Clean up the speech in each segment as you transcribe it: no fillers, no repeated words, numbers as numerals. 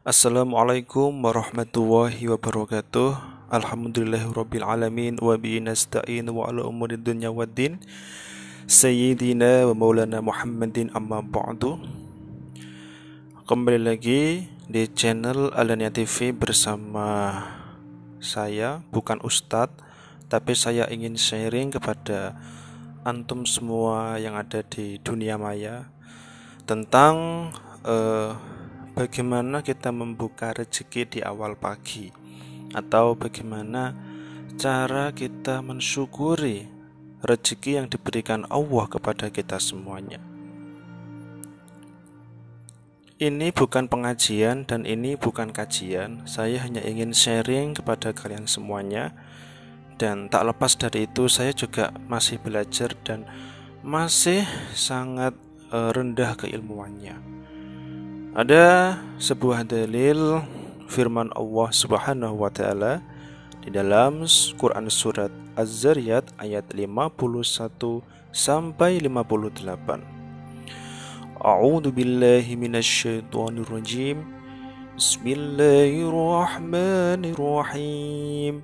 Assalamualaikum warahmatullahi wabarakatuh. Alhamdulillahirabbil alamin wa bihi nasta'in wa ala umuri dunya waddin. Sayyidina wa maulana Muhammadin amma ba'du. Kembali lagi di channel Alania TV bersama saya, bukan Ustadz, tapi saya ingin sharing kepada antum semua yang ada di dunia maya tentang bagaimana kita membuka rezeki di awal pagi, atau bagaimana cara kita mensyukuri rezeki yang diberikan Allah kepada kita semuanya. Ini bukan pengajian dan ini bukan kajian. Saya hanya ingin sharing kepada kalian semuanya. Dan tak lepas dari itu, saya juga masih belajar dan masih sangat rendah keilmuannya. Ada sebuah dalil firman Allah Subhanahu wa taala di dalam Quran surat Az-Zariyat ayat 51 sampai 58. A'udzu billahi minasyaitonir rajim. Bismillahirrahmanirrahim.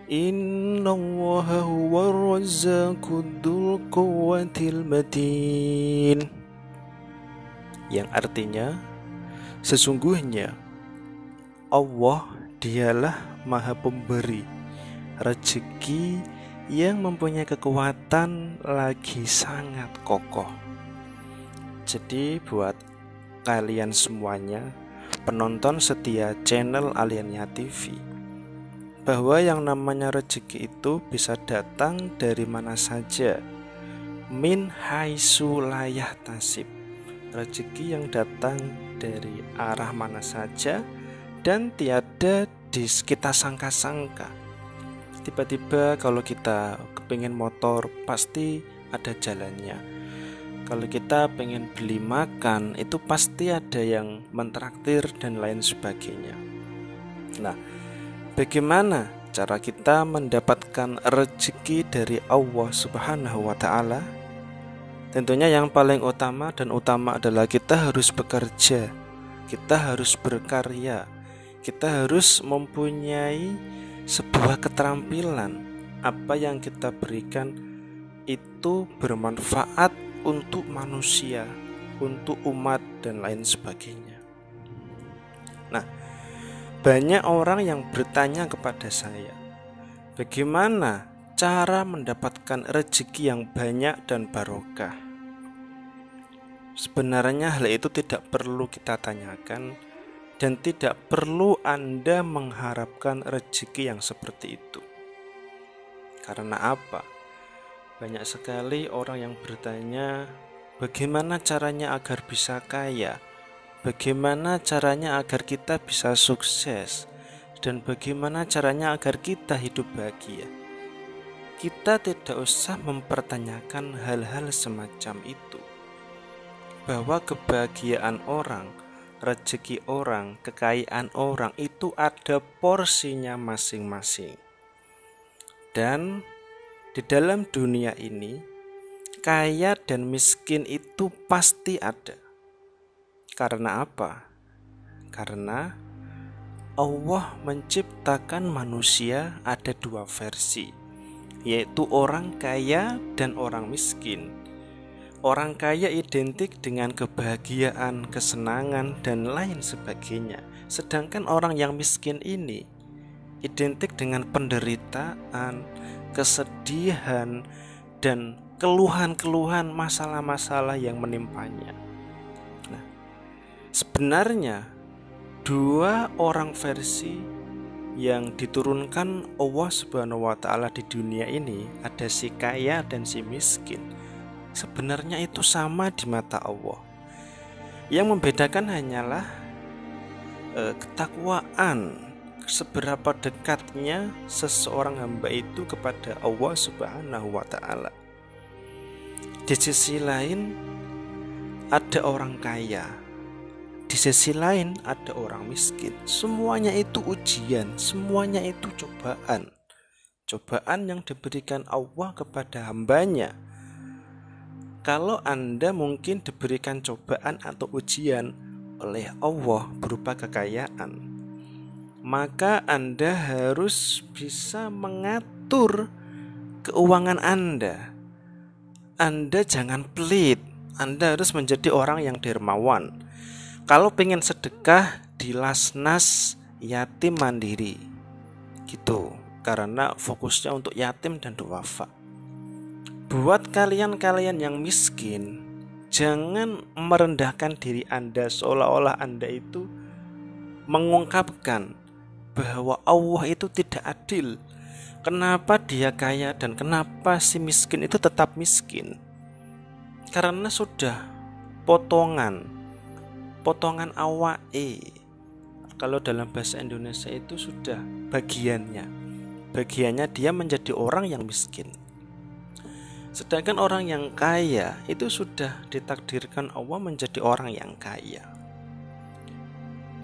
Innallaha huwar razzaqud dzul quwwatil matin. Yang artinya, sesungguhnya Allah dialah Maha Pemberi rezeki yang mempunyai kekuatan lagi sangat kokoh. Jadi buat kalian semuanya, penonton setia channel Alania TV, bahwa yang namanya rezeki itu bisa datang dari mana saja. Min haitsu la yahtasib. Rezeki yang datang dari arah mana saja dan tiada kita sangka-sangka. Tiba-tiba kalau kita kepingin motor, pasti ada jalannya. Kalau kita pengen beli makan, itu pasti ada yang mentraktir dan lain sebagainya. Nah, bagaimana cara kita mendapatkan rezeki dari Allah Subhanahu wa taala? Tentunya yang paling utama adalah kita harus bekerja, kita harus berkarya, kita harus mempunyai sebuah keterampilan. Apa yang kita berikan itu bermanfaat untuk manusia, untuk umat dan lain sebagainya. Nah, banyak orang yang bertanya kepada saya, bagaimana cara mendapatkan rezeki yang banyak dan barokah? Sebenarnya hal itu tidak perlu kita tanyakan dan tidak perlu Anda mengharapkan rezeki yang seperti itu. Karena apa? Banyak sekali orang yang bertanya, bagaimana caranya agar bisa kaya? Bagaimana caranya agar kita bisa sukses? Dan bagaimana caranya agar kita hidup bahagia? Kita tidak usah mempertanyakan hal-hal semacam itu. Bahwa kebahagiaan orang, rezeki orang, kekayaan orang itu ada porsinya masing-masing. Dan di dalam dunia ini, kaya dan miskin itu pasti ada. Karena apa? Karena Allah menciptakan manusia ada dua versi, yaitu orang kaya dan orang miskin. Orang kaya identik dengan kebahagiaan, kesenangan, dan lain sebagainya. Sedangkan orang yang miskin ini identik dengan penderitaan, kesedihan, dan keluhan-keluhan, masalah-masalah yang menimpanya. Nah, sebenarnya dua orang versi yang diturunkan Allah Subhanahu wa taala di dunia ini, ada si kaya dan si miskin. Sebenarnya itu sama di mata Allah. Yang membedakan hanyalah ketakwaan, seberapa dekatnya seseorang hamba itu kepada Allah Subhanahu wa taala. Di sisi lain ada orang kaya, di sisi lain ada orang miskin. Semuanya itu ujian, semuanya itu cobaan. Cobaan yang diberikan Allah kepada hambanya. Kalau Anda mungkin diberikan cobaan atau ujian, oleh Allah berupa kekayaan, maka Anda harus bisa mengatur keuangan Anda. Anda jangan pelit, Anda harus menjadi orang yang dermawan. Kalau pengen sedekah di Lasnas Yatim Mandiri gitu, karena fokusnya untuk yatim dan duafa. Buat kalian-kalian yang miskin, jangan merendahkan diri Anda seolah-olah Anda itu mengungkapkan bahwa Allah itu tidak adil. Kenapa dia kaya dan kenapa si miskin itu tetap miskin? Karena sudah potongan awae. Kalau dalam bahasa Indonesia itu sudah bagiannya dia menjadi orang yang miskin. Sedangkan orang yang kaya itu sudah ditakdirkan Allah menjadi orang yang kaya.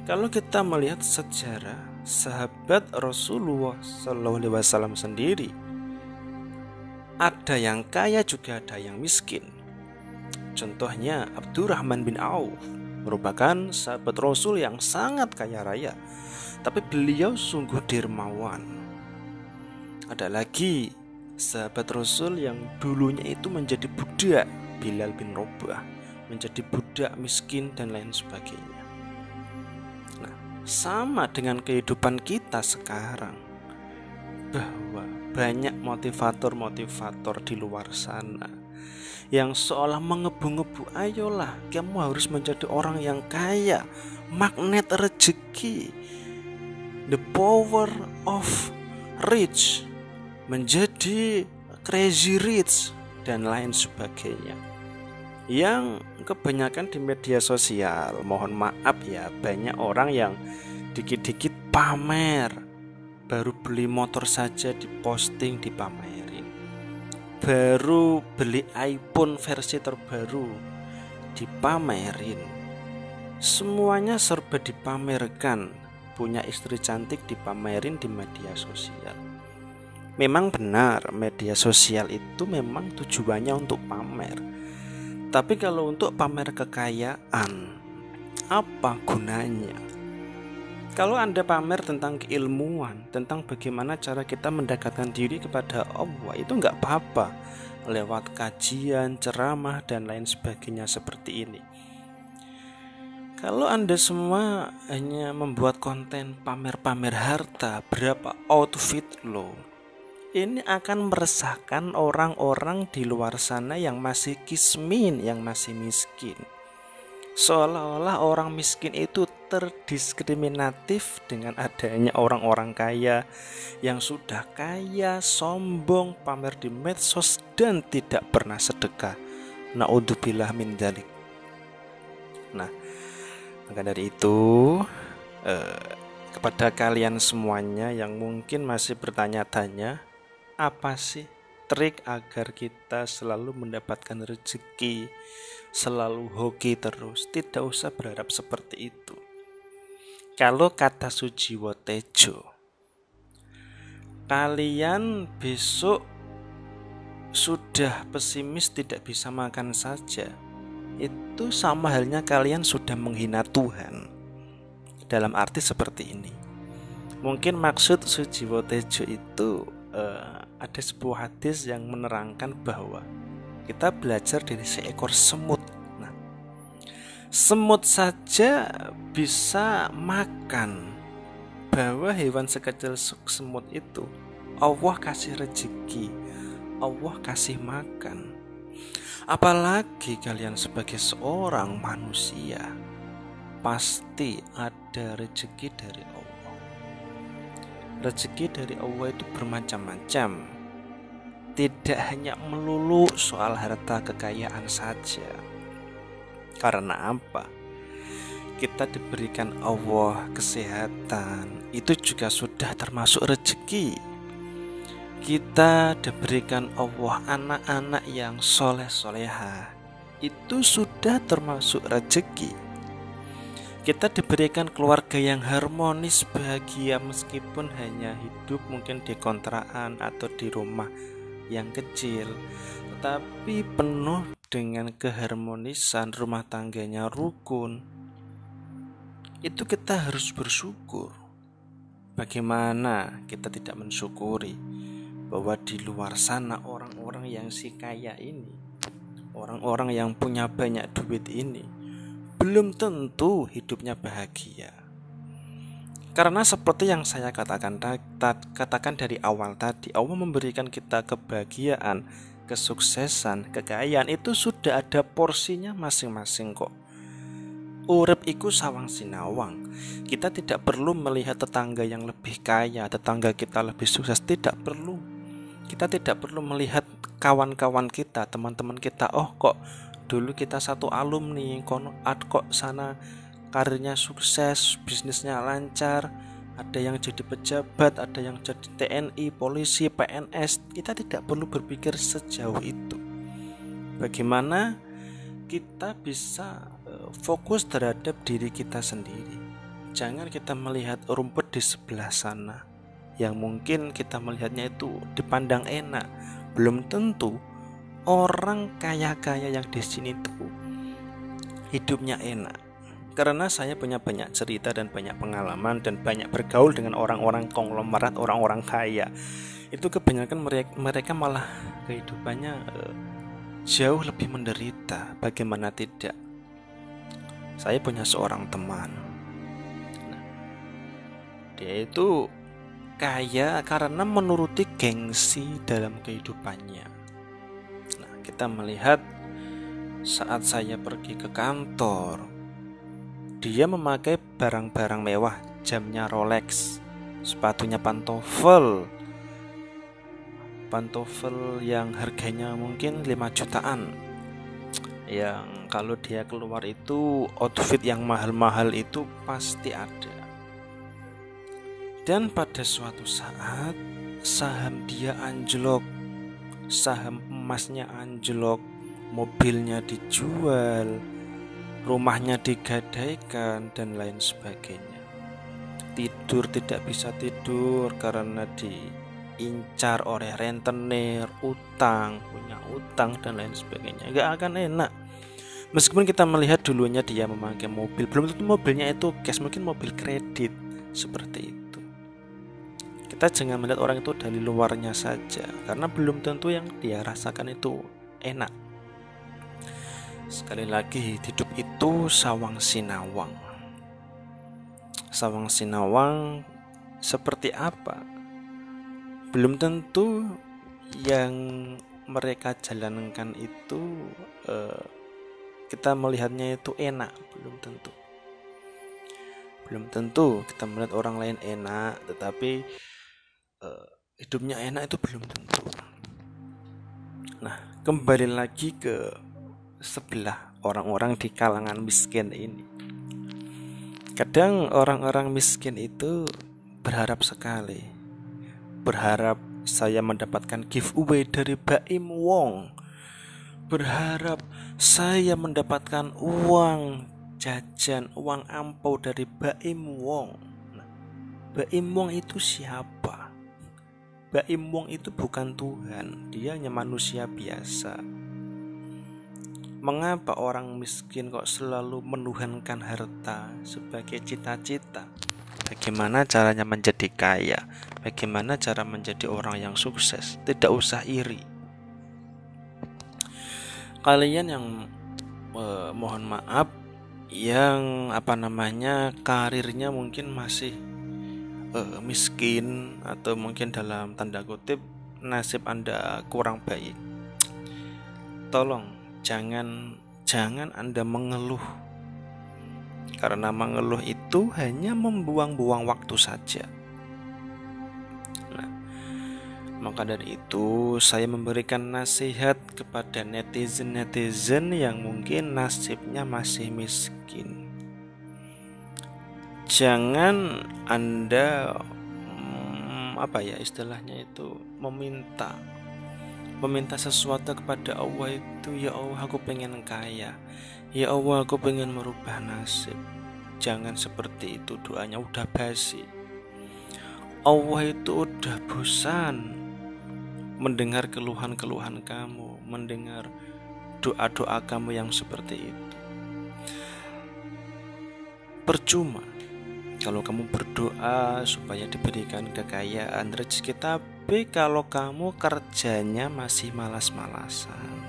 Kalau kita melihat sejarah sahabat Rasulullah SAW sendiri, ada yang kaya juga ada yang miskin. Contohnya Abdurrahman bin Auf merupakan sahabat Rasul yang sangat kaya raya, tapi beliau sungguh dermawan. Ada lagi sahabat Rasul yang dulunya itu menjadi budak, Bilal bin Rabah, menjadi budak miskin dan lain sebagainya. Nah, sama dengan kehidupan kita sekarang, bahwa banyak motivator-motivator di luar sana yang seolah mengebu-ngebu, ayolah kamu harus menjadi orang yang kaya, magnet rezeki, the power of rich, menjadi crazy rich dan lain sebagainya, yang kebanyakan di media sosial. Mohon maaf ya, banyak orang yang dikit-dikit pamer, baru beli motor saja diposting, dipamerin, baru beli iPhone versi terbaru dipamerin, semuanya serba dipamerkan. Punya istri cantik dipamerin di media sosial. Memang benar, media sosial itu memang tujuannya untuk pamer. Tapi kalau untuk pamer kekayaan, apa gunanya? Kalau Anda pamer tentang keilmuan, tentang bagaimana cara kita mendekatkan diri kepada Allah, itu nggak apa-apa, lewat kajian, ceramah, dan lain sebagainya seperti ini. Kalau Anda semua hanya membuat konten pamer-pamer harta, berapa outfit lo, ini akan meresahkan orang-orang di luar sana yang masih kismin, yang masih miskin. Seolah-olah orang miskin itu terdiskriminatif dengan adanya orang-orang kaya yang sudah kaya, sombong, pamer di medsos, dan tidak pernah sedekah. Na'udzubillah min dzalik. Nah, maka dari itu, kepada kalian semuanya yang mungkin masih bertanya-tanya, apa sih trik agar kita selalu mendapatkan rezeki, selalu hoki terus? Tidak usah berharap seperti itu. Kalau kata Sujiwo Tejo, kalian besok sudah pesimis tidak bisa makan saja, itu sama halnya kalian sudah menghina Tuhan. Dalam arti seperti ini, mungkin maksud Sujiwo Tejo itu ada sebuah hadis yang menerangkan bahwa kita belajar dari seekor semut. Nah, semut saja bisa makan, bahwa hewan sekecil semut itu Allah kasih rezeki, Allah kasih makan. Apalagi kalian sebagai seorang manusia, pasti ada rezeki dari Allah. Rezeki dari Allah itu bermacam-macam. Tidak hanya melulu soal harta kekayaan saja. Karena apa? Kita diberikan Allah kesehatan, itu juga sudah termasuk rezeki. Kita diberikan Allah anak-anak yang soleh-soleha, itu sudah termasuk rezeki. Kita diberikan keluarga yang harmonis, bahagia, meskipun hanya hidup mungkin di kontrakan atau di rumah yang kecil, tetapi penuh dengan keharmonisan, rumah tangganya rukun. itu kita harus bersyukur. Bagaimana kita tidak mensyukuri bahwa di luar sana orang-orang yang si kaya ini, orang-orang yang punya banyak duit ini, belum tentu hidupnya bahagia. Karena seperti yang saya katakan dari awal tadi, Allah memberikan kita kebahagiaan, kesuksesan, kekayaan itu sudah ada porsinya masing-masing kok. Urip iku sawang sinawang. Kita tidak perlu melihat tetangga yang lebih kaya, tetangga kita lebih sukses, tidak perlu. Kita tidak perlu melihat kawan-kawan kita, teman-teman kita, oh kok dulu kita satu alumni, kok sana karirnya sukses, bisnisnya lancar, ada yang jadi pejabat, ada yang jadi TNI, polisi, PNS. Kita tidak perlu berpikir sejauh itu. Bagaimana kita bisa fokus terhadap diri kita sendiri. Jangan kita melihat rumput di sebelah sana yang mungkin kita melihatnya itu dipandang enak. Belum tentu orang kaya-kaya yang di sini tuh hidupnya enak. Karena saya punya banyak cerita dan banyak pengalaman dan banyak bergaul dengan orang-orang konglomerat, orang-orang kaya. Itu kebanyakan mereka malah kehidupannya jauh lebih menderita. Bagaimana tidak? Saya punya seorang teman. Dia itu kaya karena menuruti gengsi dalam kehidupannya. Nah, kita melihat saat saya pergi ke kantor, dia memakai barang-barang mewah, jamnya Rolex, sepatunya pantofel yang harganya mungkin 5 jutaan. Yang kalau dia keluar itu outfit yang mahal-mahal itu pasti ada. Dan pada suatu saat saham dia anjlok, saham emasnya anjlok, mobilnya dijual, rumahnya digadaikan dan lain sebagainya. Tidur tidak bisa tidur karena diincar oleh rentenir, punya utang dan lain sebagainya. Gak akan enak. Meskipun kita melihat dulunya dia memakai mobil, belum tentu mobilnya itu cash, mungkin mobil kredit, seperti itu. Kita jangan melihat orang itu dari luarnya saja, karena belum tentu yang dia rasakan itu enak. Sekali lagi, hidup itu sawang sinawang. Sawang sinawang seperti apa? Belum tentu yang mereka jalankan itu kita melihatnya itu enak. Belum tentu kita melihat orang lain enak, tetapi hidupnya enak itu belum tentu. Nah, kembali lagi ke sebelah orang-orang di kalangan miskin ini. Kadang orang-orang miskin itu berharap sekali, berharap saya mendapatkan giveaway dari Baim Wong, berharap saya mendapatkan uang jajan, uang ampau dari Baim Wong. Nah, Baim Wong itu siapa? Baim Wong itu bukan Tuhan, dia hanya manusia biasa. Mengapa orang miskin kok selalu menuhankan harta sebagai cita-cita? Bagaimana caranya menjadi kaya? Bagaimana cara menjadi orang yang sukses? Tidak usah iri. Kalian yang mohon maaf, yang karirnya mungkin masih miskin, atau mungkin dalam tanda kutip nasib Anda kurang baik, tolong jangan Anda mengeluh, karena mengeluh itu hanya membuang-buang waktu saja. Nah, maka dari itu saya memberikan nasihat kepada netizen yang mungkin nasibnya masih miskin. Jangan Anda meminta sesuatu kepada Allah itu, ya Allah aku pengen kaya, ya Allah aku pengen merubah nasib. Jangan seperti itu, doanya udah basi. Allah itu udah bosan mendengar keluhan-keluhan kamu, mendengar doa-doa kamu yang seperti itu. percuma kalau kamu berdoa supaya diberikan kekayaan, rezeki, tapi kalau kamu kerjanya masih malas-malasan,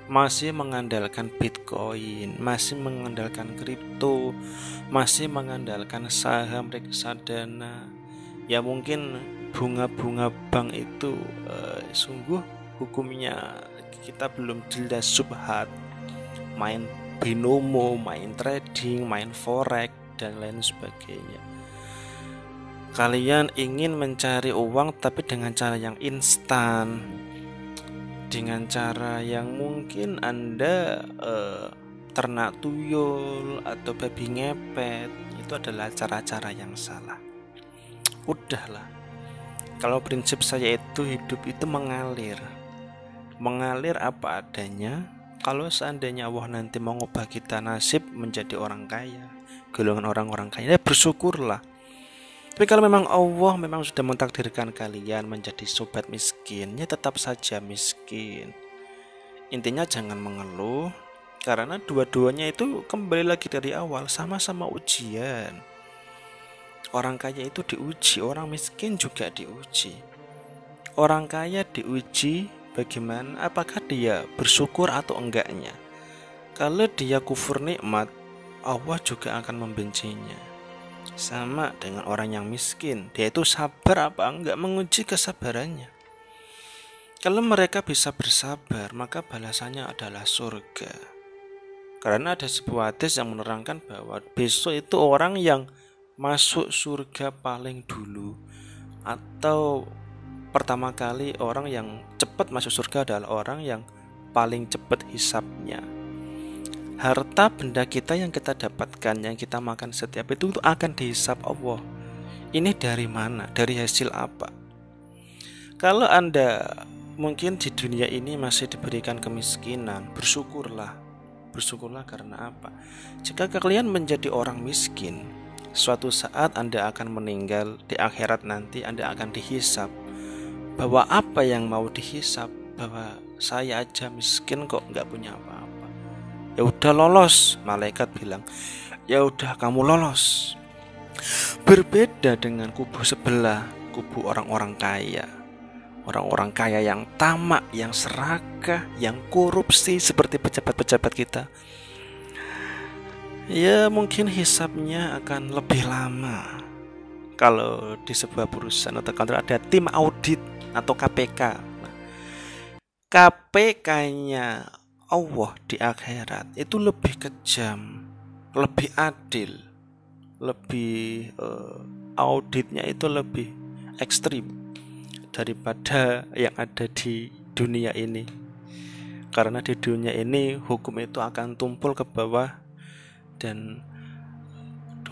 masih mengandalkan Bitcoin, masih mengandalkan kripto, masih mengandalkan saham, reksadana, ya mungkin bunga-bunga bank itu sungguh hukumnya kita belum jelas, subhat, main binomo, main trading, main forex dan lain sebagainya. Kalian ingin mencari uang tapi dengan cara yang instan, dengan cara yang mungkin Anda ternak tuyul atau babi ngepet, itu adalah cara-cara yang salah. Udahlah, kalau prinsip saya itu hidup itu mengalir apa adanya. Kalau seandainya Allah nanti mau ngubah kita nasib menjadi orang kaya, golongan orang-orang kaya, ya bersyukurlah. Tapi kalau memang Allah memang sudah mentakdirkan kalian menjadi sobat miskin, ya tetap saja miskin. Intinya jangan mengeluh, karena dua-duanya itu kembali lagi dari awal, sama-sama ujian. Orang kaya itu diuji, orang miskin juga diuji. Orang kaya diuji bagaimana, apakah dia bersyukur atau enggaknya. Kalau dia kufur nikmat, Allah juga akan membencinya. Sama dengan orang yang miskin, dia itu sabar apa enggak, menguji kesabarannya. Kalau mereka bisa bersabar, maka balasannya adalah surga. Karena ada sebuah hadis yang menerangkan bahwa besok itu orang yang masuk surga paling dulu, atau pertama kali orang yang cepat masuk surga adalah orang yang paling cepat hisapnya. Harta benda kita yang kita dapatkan, yang kita makan setiap itu akan dihisap Allah. Ini dari mana? Dari hasil apa? Kalau Anda mungkin di dunia ini masih diberikan kemiskinan, bersyukurlah. Bersyukurlah karena apa? Jika kalian menjadi orang miskin, suatu saat Anda akan meninggal, di akhirat nanti Anda akan dihisap. Bahwa apa yang mau dihisap, bahwa saya aja miskin kok nggak punya apa-apa. Ya udah lolos, malaikat bilang, ya udah kamu lolos. Berbeda dengan kubu sebelah, kubu orang-orang kaya. Orang-orang kaya yang tamak, yang serakah, yang korupsi seperti pejabat-pejabat kita. Ya mungkin hisapnya akan lebih lama. Kalau di sebuah perusahaan atau kantor ada tim audit atau KPK. KPK-nya Allah di akhirat itu lebih kejam, lebih adil, lebih auditnya itu lebih ekstrim daripada yang ada di dunia ini. Karena di dunia ini hukum itu akan tumpul ke bawah, dan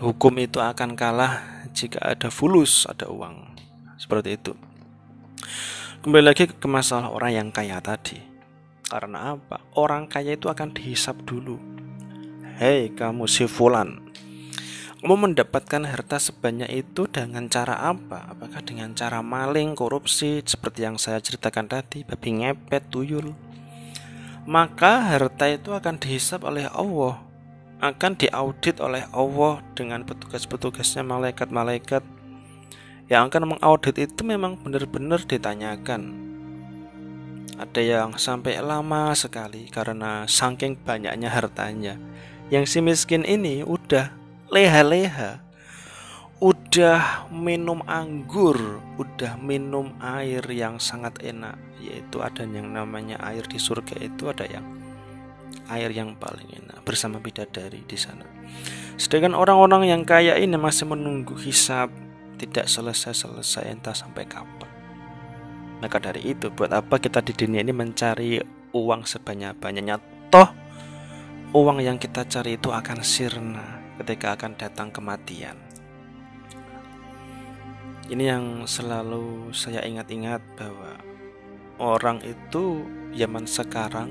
hukum itu akan kalah jika ada fulus, ada uang. Seperti itu. Kembali lagi ke masalah orang yang kaya tadi. Karena apa? Orang kaya itu akan dihisap dulu. Hei kamu si fulan, kamu mendapatkan harta sebanyak itu dengan cara apa? Apakah dengan cara maling, korupsi, seperti yang saya ceritakan tadi, babi ngepet, tuyul? Maka harta itu akan dihisap oleh Allah, akan diaudit oleh Allah dengan petugas-petugasnya, malaikat-malaikat yang akan mengaudit itu. Memang benar-benar ditanyakan. Ada yang sampai lama sekali karena saking banyaknya hartanya. Yang si miskin ini udah leha-leha, udah minum anggur, udah minum air yang sangat enak, yaitu ada yang namanya air di surga, itu ada yang air yang paling enak bersama bidadari di sana. Sedangkan orang-orang yang kaya ini masih menunggu hisab, tidak selesai-selesai, entah sampai kapan. Maka dari itu, buat apa kita di dunia ini mencari uang sebanyak-banyaknya? Toh uang yang kita cari itu akan sirna ketika akan datang kematian. Ini yang selalu saya ingat-ingat, bahwa orang itu zaman sekarang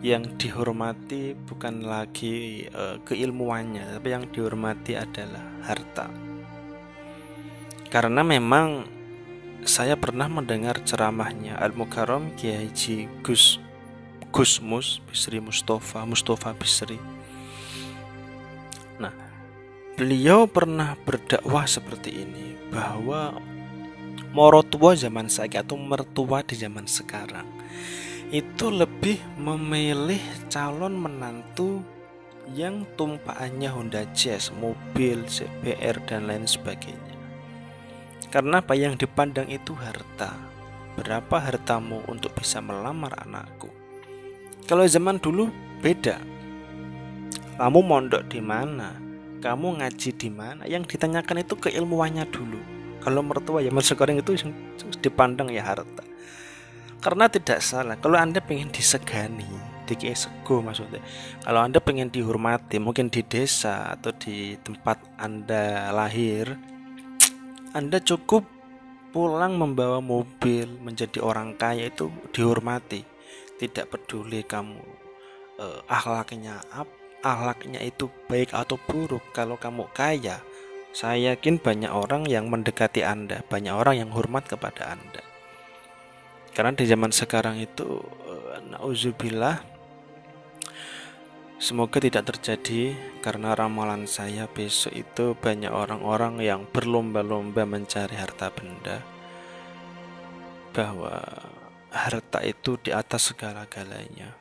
yang dihormati bukan lagi keilmuannya, tapi yang dihormati adalah harta. Karena memang saya pernah mendengar ceramahnya Al-Mukarram Kiai Haji Gusmus Bisri Mustafa Bisri. Nah, Beliau pernah berdakwah seperti ini, bahwa morotua zaman saiki atau mertua di zaman sekarang itu lebih memilih calon menantu yang tumpahannya Honda Jazz, mobil, CBR dan lain sebagainya. Karena apa yang dipandang itu harta. Berapa hartamu untuk bisa melamar anakku? Kalau zaman dulu beda. Kamu mondok di mana? Kamu ngaji di mana? Yang ditanyakan itu keilmuannya dulu. Kalau mertua zaman sekarang itu dipandang ya harta. Karena tidak salah, kalau Anda pengen disegani, dikei sego maksudnya. Kalau Anda pengen dihormati, mungkin di desa atau di tempat Anda lahir, Anda cukup pulang membawa mobil, menjadi orang kaya itu dihormati. Tidak peduli kamu akhlaknya itu baik atau buruk. Kalau kamu kaya, saya yakin banyak orang yang mendekati Anda, banyak orang yang hormat kepada Anda. Karena di zaman sekarang itu nauzubillah, semoga tidak terjadi, karena ramalan saya besok itu banyak orang-orang yang berlomba-lomba mencari harta benda, bahwa harta itu di atas segala-galanya.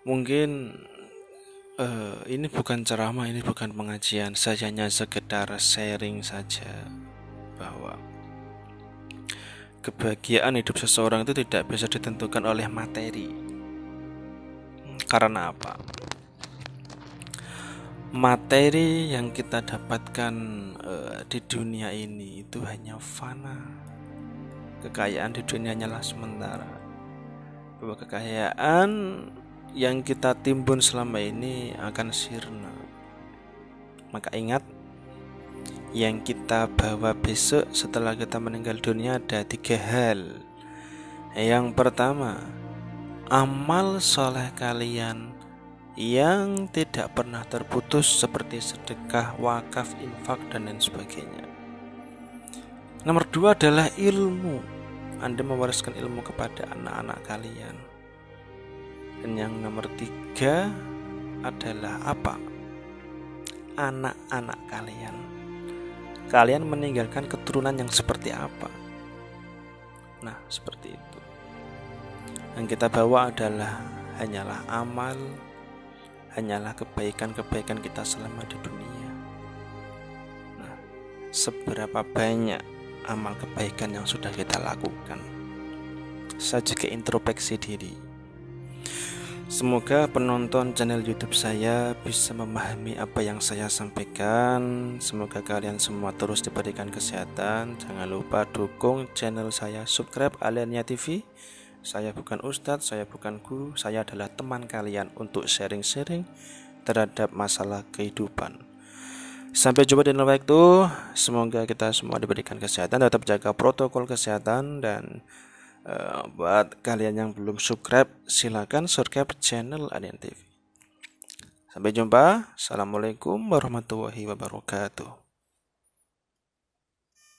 Mungkin ini bukan ceramah, ini bukan pengajian, saya hanya sekedar sharing saja bahwa kebahagiaan hidup seseorang itu tidak bisa ditentukan oleh materi. Karena apa? Materi yang kita dapatkan di dunia ini itu hanya fana. Kekayaan di dunia hanyalah sementara. Bahwa kekayaan yang kita timbun selama ini akan sirna. Maka ingat, yang kita bawa besok setelah kita meninggal dunia ada 3 hal. Yang pertama, amal soleh kalian yang tidak pernah terputus, seperti sedekah, wakaf, infak dan lain sebagainya. Nomor 2 adalah ilmu. Anda mewariskan ilmu kepada anak-anak kalian. Dan yang nomor 3 adalah apa? Anak-anak kalian. Kalian meninggalkan keturunan yang seperti apa? Nah, seperti itu. Yang kita bawa adalah hanyalah amal, hanyalah kebaikan-kebaikan kita selama di dunia. Nah, seberapa banyak amal kebaikan yang sudah kita lakukan? Saya juga introspeksi diri. Semoga penonton channel YouTube saya bisa memahami apa yang saya sampaikan. Semoga kalian semua terus diberikan kesehatan. Jangan lupa dukung channel saya, subscribe Aliania TV. Saya bukan ustadz, saya bukan guru, saya adalah teman kalian untuk sharing-sharing terhadap masalah kehidupan. Sampai jumpa di lain waktu. Semoga kita semua diberikan kesehatan, tetap jaga protokol kesehatan, dan buat kalian yang belum subscribe, silakan subscribe channel Aliania TV. Sampai jumpa. Assalamualaikum warahmatullahi wabarakatuh.